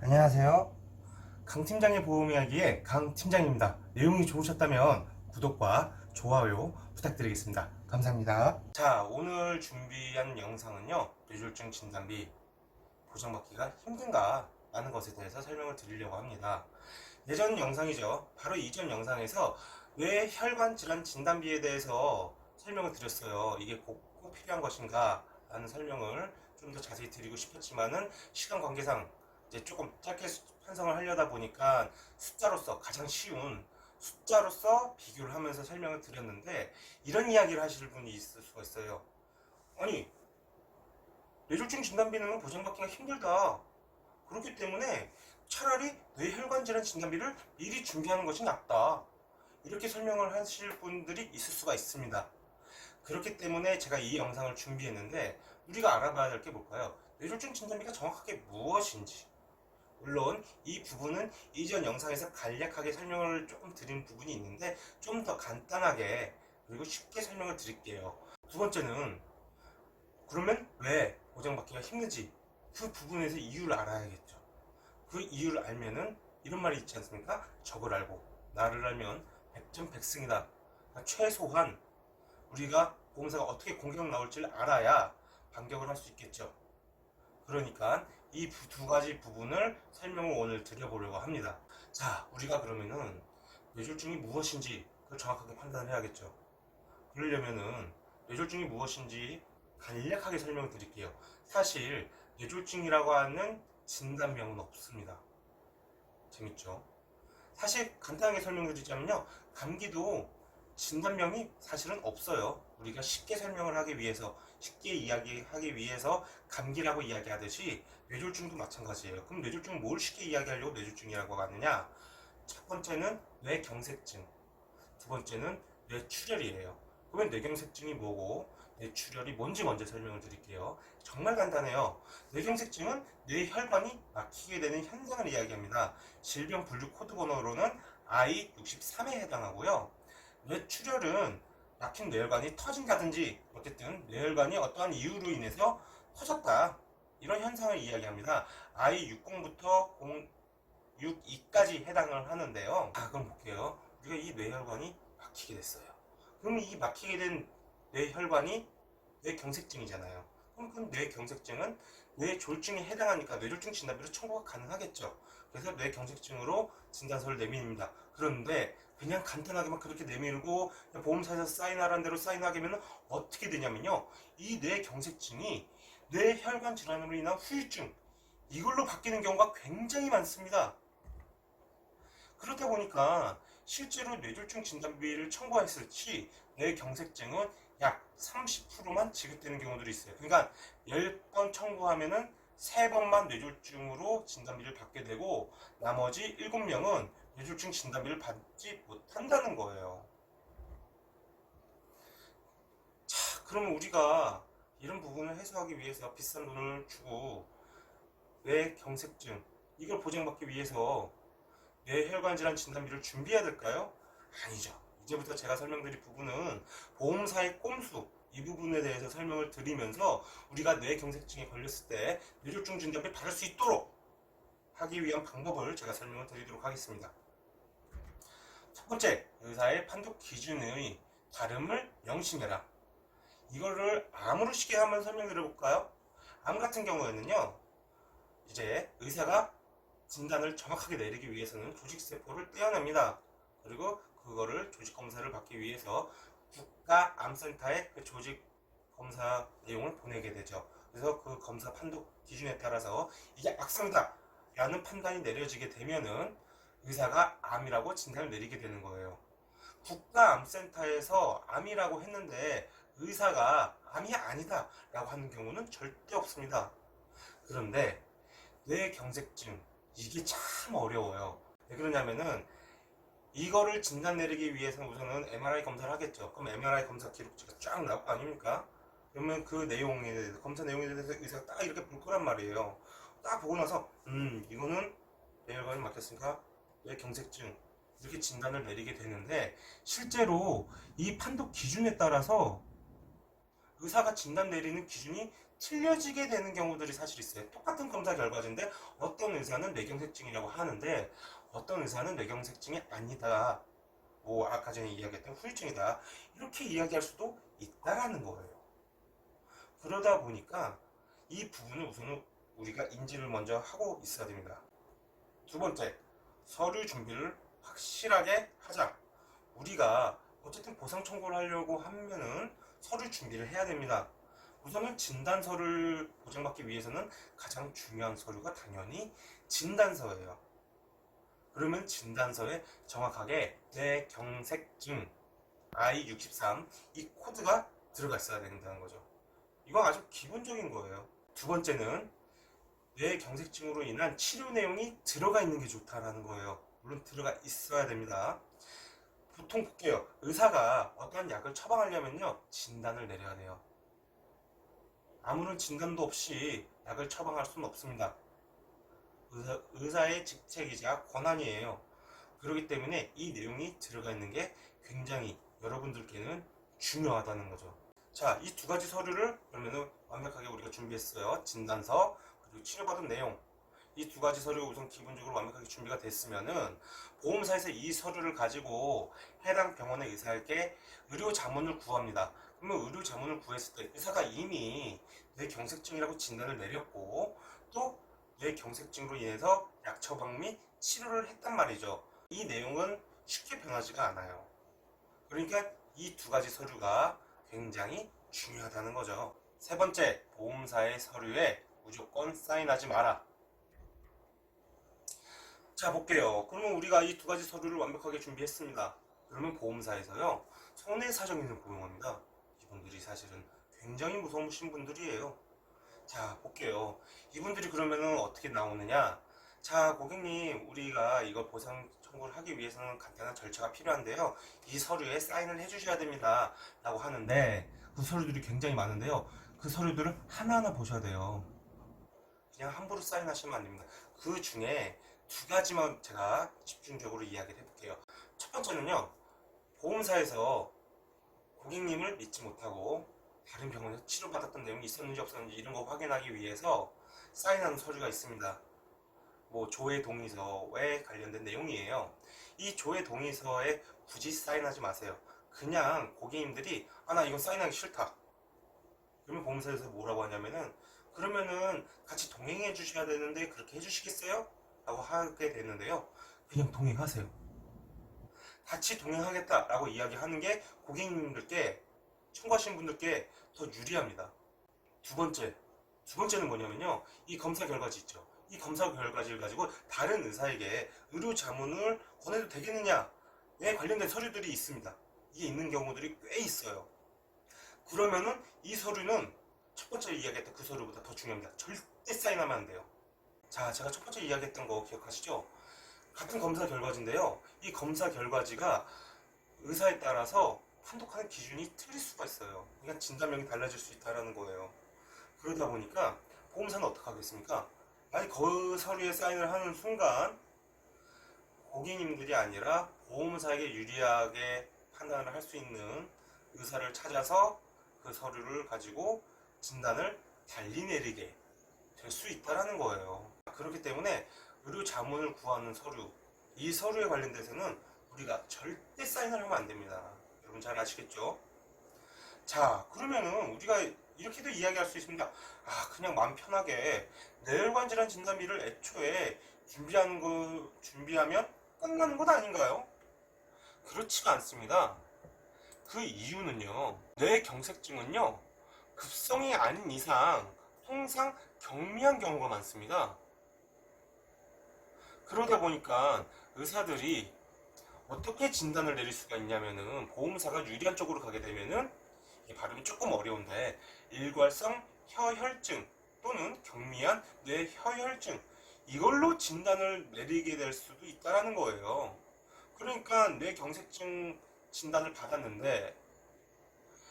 안녕하세요. 강 팀장의 보험 이야기의 강 팀장입니다. 내용이 좋으셨다면 구독과 좋아요 부탁드리겠습니다. 감사합니다. 자, 오늘 준비한 영상은요, 뇌졸중 진단비 보장받기가 힘든가 라는 것에 대해서 설명을 드리려고 합니다. 예전 영상이죠. 바로 이전 영상에서 뇌혈관 질환 진단비에 대해서 설명을 드렸어요. 이게 꼭 필요한 것인가 라는 설명을 좀 더 자세히 드리고 싶었지만은 시간 관계상 이제 조금 짧게 편성을 하려다 보니까 숫자로서 가장 쉬운 숫자로서 비교를 하면서 설명을 드렸는데, 이런 이야기를 하실 분이 있을 수가 있어요. 아니, 뇌졸중 진단비는 보장받기가 힘들다. 그렇기 때문에 차라리 뇌혈관 질환 진단비를 미리 준비하는 것이 낫다. 이렇게 설명을 하실 분들이 있을 수가 있습니다. 그렇기 때문에 제가 이 영상을 준비했는데, 우리가 알아봐야 될 게 뭘까요? 뇌졸중 진단비가 정확하게 무엇인지. 물론 이 부분은 이전 영상에서 간략하게 설명을 조금 드린 부분이 있는데, 좀 더 간단하게 그리고 쉽게 설명을 드릴게요. 두 번째는, 그러면 왜 보장받기가 힘든지 그 부분에서 이유를 알아야겠죠. 그 이유를 알면은 이런 말이 있지 않습니까? 적을 알고 나를 알면 백전백승이다. 그러니까 최소한 우리가 보험사가 어떻게 공격 나올지를 알아야 반격을 할 수 있겠죠. 그러니까 이 두 가지 부분을 설명을 오늘 드려보려고 합니다. 자, 우리가 그러면은 뇌졸중이 무엇인지 그걸 정확하게 판단해야겠죠. 그러려면은 뇌졸중이 무엇인지 간략하게 설명을 드릴게요. 사실 뇌졸중이라고 하는 진단명은 없습니다. 재밌죠? 사실 간단하게 설명드리자면요, 감기도 진단명이 사실은 없어요. 우리가 쉽게 설명을 하기 위해서, 쉽게 이야기하기 위해서 감기라고 이야기하듯이 뇌졸중도 마찬가지예요. 그럼 뇌졸중은 뭘 쉽게 이야기하려고 뇌졸중이라고 하느냐? 첫 번째는 뇌경색증, 두 번째는 뇌출혈이에요. 그러면 뇌경색증이 뭐고 뇌출혈이 뭔지 먼저 설명을 드릴게요. 정말 간단해요. 뇌경색증은 뇌혈관이 막히게 되는 현상을 이야기합니다. 질병 분류 코드 번호로는 I63에 해당하고요. 뇌출혈은 막힌 뇌혈관이 터진다든지 어쨌든 뇌혈관이 어떠한 이유로 인해서 터졌다, 이런 현상을 이야기합니다. I60부터 062까지 해당을 하는데요. 그럼 볼게요. 우리가 이 뇌혈관이 막히게 됐어요. 그럼 이 막히게 된 뇌혈관이 뇌경색증이잖아요. 그럼 그 뇌경색증은 뇌졸중에 해당하니까 뇌졸중 진단비로 청구가 가능하겠죠. 그래서 뇌경색증으로 진단서를 내밉니다. 그런데 그냥 간단하게만 그렇게 내밀고 보험사에서 사인하라는 대로 사인하게 하면 어떻게 되냐면요, 이 뇌경색증이 뇌혈관 질환으로 인한 후유증, 이걸로 바뀌는 경우가 굉장히 많습니다. 그렇다 보니까 실제로 뇌졸중 진단비를 청구했을 시 뇌경색증은 약 30%만 지급되는 경우들이 있어요. 그러니까 10번 청구하면은 3번만 뇌졸중으로 진단비를 받게 되고, 나머지 7명은 뇌졸중 진단비를 받지 못한다는 거예요. 자, 그러면 우리가 이런 부분을 해소하기 위해서 비싼 돈을 주고 뇌경색증 이걸 보장받기 위해서 뇌혈관 질환 진단비를 준비해야 될까요? 아니죠. 이제부터 제가 설명드릴 부분은 보험사의 꼼수, 이 부분에 대해서 설명을 드리면서 우리가 뇌경색증에 걸렸을 때 뇌졸중 진단비 받을 수 있도록 하기 위한 방법을 제가 설명을 드리도록 하겠습니다. 첫 번째, 의사의 판독 기준의 다름을 명심해라. 이거를 암으로 쉽게 한번 설명드려 볼까요? 암 같은 경우에는요, 이제 의사가 진단을 정확하게 내리기 위해서는 조직세포를 떼어냅니다. 그리고 그거를 조직검사를 받기 위해서 국가암센터에 그 조직검사 내용을 보내게 되죠. 그래서 그 검사 판독 기준에 따라서 이게 악성이다 라는 판단이 내려지게 되면은 의사가 암이라고 진단을 내리게 되는 거예요. 국가암센터에서 암이라고 했는데 의사가 암이 아니다 라고 하는 경우는 절대 없습니다. 그런데 뇌경색증, 이게 참 어려워요. 왜 그러냐면은 이거를 진단 내리기 위해서는 우선은 MRI 검사를 하겠죠. 그럼 MRI 검사 기록지가 쫙 나올 거 아닙니까? 그러면 그 내용에 대해서, 검사 내용에 대해서 의사가 딱 이렇게 볼 거란 말이에요. 딱 보고 나서 이거는 뇌혈관이 막혔으니까 뇌경색증, 이렇게 진단을 내리게 되는데, 실제로 이 판독 기준에 따라서 의사가 진단 내리는 기준이 틀려지게 되는 경우들이 사실 있어요. 똑같은 검사 결과인데 어떤 의사는 뇌경색증이라고 하는데 어떤 의사는 뇌경색증이 아니다, 뭐 아까 전에 이야기했던 후유증이다, 이렇게 이야기할 수도 있다라는 거예요. 그러다 보니까 이 부분을 우선 우리가 인지를 먼저 하고 있어야 됩니다. 두 번째, 서류 준비를 확실하게 하자. 우리가 어쨌든 보상 청구를 하려고 하면은 서류 준비를 해야 됩니다. 우선은 진단서를 보장받기 위해서는 가장 중요한 서류가 당연히 진단서예요. 그러면 진단서에 정확하게 뇌경색증 I63 이 코드가 들어가 있어야 된다는 거죠. 이건 아주 기본적인 거예요. 두 번째는 뇌경색증으로 인한 치료 내용이 들어가 있는 게 좋다라는 거예요. 물론 들어가 있어야 됩니다. 보통 볼게요. 의사가 어떠한 약을 처방하려면요, 진단을 내려야 돼요. 아무런 진단도 없이 약을 처방할 수는 없습니다. 의사의 직책이자 권한이에요. 그렇기 때문에 이 내용이 들어가 있는 게 굉장히 여러분들께는 중요하다는 거죠. 자, 이 두 가지 서류를 그러면은 완벽하게 우리가 준비했어요. 진단서 그리고 치료받은 내용, 이 두 가지 서류가 우선 기본적으로 완벽하게 준비가 됐으면은 보험사에서 이 서류를 가지고 해당 병원의 의사에게 의료 자문을 구합니다. 그러면 의료 자문을 구했을 때 의사가 이미 뇌경색증이라고 진단을 내렸고 또 뇌경색증으로 인해서 약 처방 및 치료를 했단 말이죠. 이 내용은 쉽게 변하지가 않아요. 그러니까 이 두 가지 서류가 굉장히 중요하다는 거죠. 세 번째, 보험사의 서류에 무조건 사인하지 마라. 자, 볼게요. 그러면 우리가 이 두 가지 서류를 완벽하게 준비했습니다. 그러면 보험사에서요, 손해사정인을 고용합니다. 이분들이 사실은 굉장히 무서우신 분들이에요. 자, 볼게요. 이분들이 그러면은 어떻게 나오느냐. 자, 고객님, 우리가 이거 보상 청구를 하기 위해서는 간단한 절차가 필요한데요, 이 서류에 사인을 해주셔야 됩니다 라고 하는데, 그 서류들이 굉장히 많은데요, 그 서류들을 하나하나 보셔야 돼요. 그냥 함부로 사인하시면 안 됩니다. 그 중에 두 가지만 제가 집중적으로 이야기를 해볼게요. 첫 번째는요, 보험사에서 고객님을 믿지 못하고 다른 병원에서 치료받았던 내용이 있었는지 없었는지 이런 거 확인하기 위해서 사인하는 서류가 있습니다. 뭐 조회 동의서에 관련된 내용이에요. 이 조회 동의서에 굳이 사인하지 마세요. 그냥 고객님들이 나 이건 사인하기 싫다, 그러면 보험사에서 뭐라고 하냐면은 그러면은 같이 동행해 주셔야 되는데 그렇게 해주시겠어요? 라고 하게 되는데요, 그냥 동행하세요. 같이 동행하겠다 라고 이야기하는 게 고객님들께, 청구하신 분들께 더 유리합니다. 두 번째는 뭐냐면요, 이 검사 결과지 있죠. 이 검사 결과지를 가지고 다른 의사에게 의료 자문을 권해도 되겠느냐에 관련된 서류들이 있습니다. 이게 있는 경우들이 꽤 있어요. 그러면은 이 서류는 첫 번째 이야기했던 그 서류보다 더 중요합니다. 절대 사인하면 안 돼요. 자, 제가 첫 번째 이야기했던 거 기억하시죠? 같은 검사 결과지인데요, 이 검사 결과지가 의사에 따라서 판독하는 기준이 틀릴 수가 있어요. 그러니까 진단명이 달라질 수 있다는 거예요. 그러다 보니까 보험사는 어떻게 하겠습니까? 아니, 그 서류에 사인을 하는 순간 고객님들이 아니라 보험사에게 유리하게 판단을 할 수 있는 의사를 찾아서 그 서류를 가지고 진단을 달리 내리게 될 수 있다는 거예요. 그렇기 때문에 의료 자문을 구하는 서류, 이 서류에 관련돼서는 우리가 절대 사인을 하면 안 됩니다. 여러분 잘 아시겠죠? 자, 그러면은 우리가 이렇게도 이야기할 수 있습니다. 그냥 마음 편하게 뇌혈관 질환 진단비를 애초에 준비하면 끝나는 것 아닌가요? 그렇지가 않습니다. 그 이유는요, 뇌경색증은요, 급성이 아닌 이상 통상 경미한 경우가 많습니다. 그러다 보니까 의사들이 어떻게 진단을 내릴 수가 있냐면은, 보험사가 유리한 쪽으로 가게 되면은, 발음이 조금 어려운데 일괄성 혀혈증 또는 경미한 뇌혀혈증, 이걸로 진단을 내리게 될 수도 있다는 거예요. 그러니까 뇌경색증 진단을 받았는데,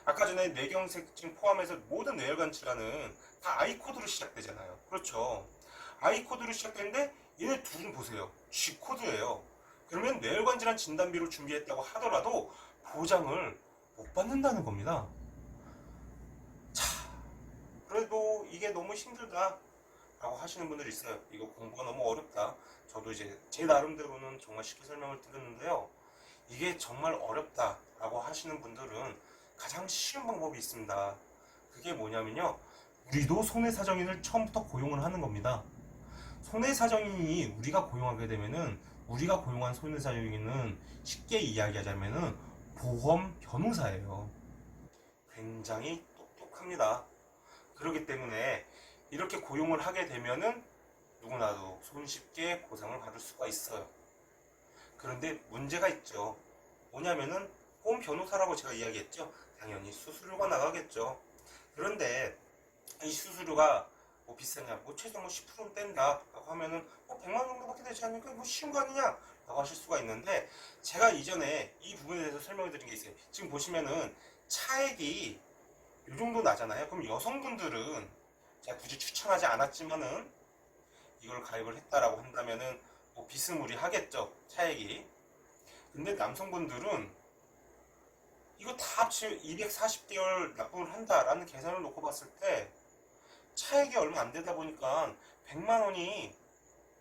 아까 전에 뇌경색증 포함해서 모든 뇌혈관 질환은 다 I코드로 시작되잖아요. 그렇죠? I코드로 시작되는데 얘네 둘은 보세요, G코드예요. 그러면 뇌혈관 질환 진단비를 준비했다고 하더라도 보장을 못 받는다는 겁니다. 그래도 이게 너무 힘들다 라고 하시는 분들이 있어요. 이거 공부가 너무 어렵다. 저도 이제 제 나름대로는 정말 쉽게 설명을 드렸는데요. 이게 정말 어렵다 라고 하시는 분들은 가장 쉬운 방법이 있습니다. 그게 뭐냐면요, 우리도 손해사정인을 처음부터 고용을 하는 겁니다. 손해사정인이 우리가 고용하게 되면은, 우리가 고용한 손해사정인은 쉽게 이야기하자면은 보험 변호사예요. 굉장히 똑똑합니다. 그렇기 때문에 이렇게 고용을 하게 되면은 누구나도 손쉽게 보상을 받을 수가 있어요. 그런데 문제가 있죠. 뭐냐면은 보험 변호사라고 제가 이야기했죠. 당연히 수수료가 나가겠죠. 그런데 이 수수료가 뭐 비싸냐, 뭐 최소 뭐 10%는 뗀다 라고 하면은 뭐 100만 원 정도밖에 되지 않으니까 뭐 쉬운 거 아니냐 라고 하실 수가 있는데, 제가 이전에 이 부분에 대해서 설명을 드린 게 있어요. 지금 보시면은 차액이 이 정도 나잖아요. 그럼 여성분들은 제가 굳이 추천하지 않았지만은 이걸 가입을 했다라고 한다면은 뭐 비스무리하겠죠, 차액이. 근데 남성분들은 이거 다 합치면 240개월 납부를 한다라는 계산을 놓고 봤을 때 차액이 얼마 안 되다 보니까 100만 원이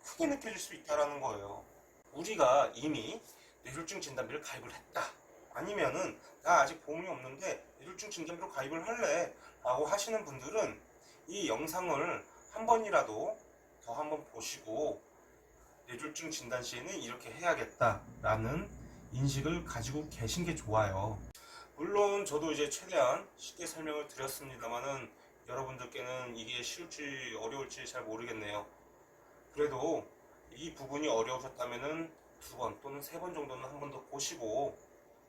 크게 느껴질 수 있다라는 거예요. 우리가 이미 뇌졸중 진단비를 가입을 했다, 아니면은 나 아직 보험이 없는데 뇌졸중 진단비로 가입을 할래 라고 하시는 분들은 이 영상을 한 번이라도 더 한번 보시고 뇌졸중 진단 시에는 이렇게 해야겠다라는 인식을 가지고 계신 게 좋아요. 물론 저도 이제 최대한 쉽게 설명을 드렸습니다만은 여러분들께는 이게 쉬울지 어려울지 잘 모르겠네요. 그래도 이 부분이 어려우셨다면은 2번 또는 3번 정도는 한 번 더 보시고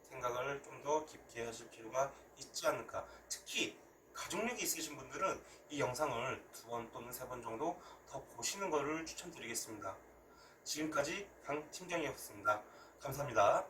생각을 좀 더 깊게 하실 필요가 있지 않을까. 특히 가족력이 있으신 분들은 이 영상을 2번 또는 3번 정도 더 보시는 것을 추천드리겠습니다. 지금까지 강 팀장이었습니다. 감사합니다.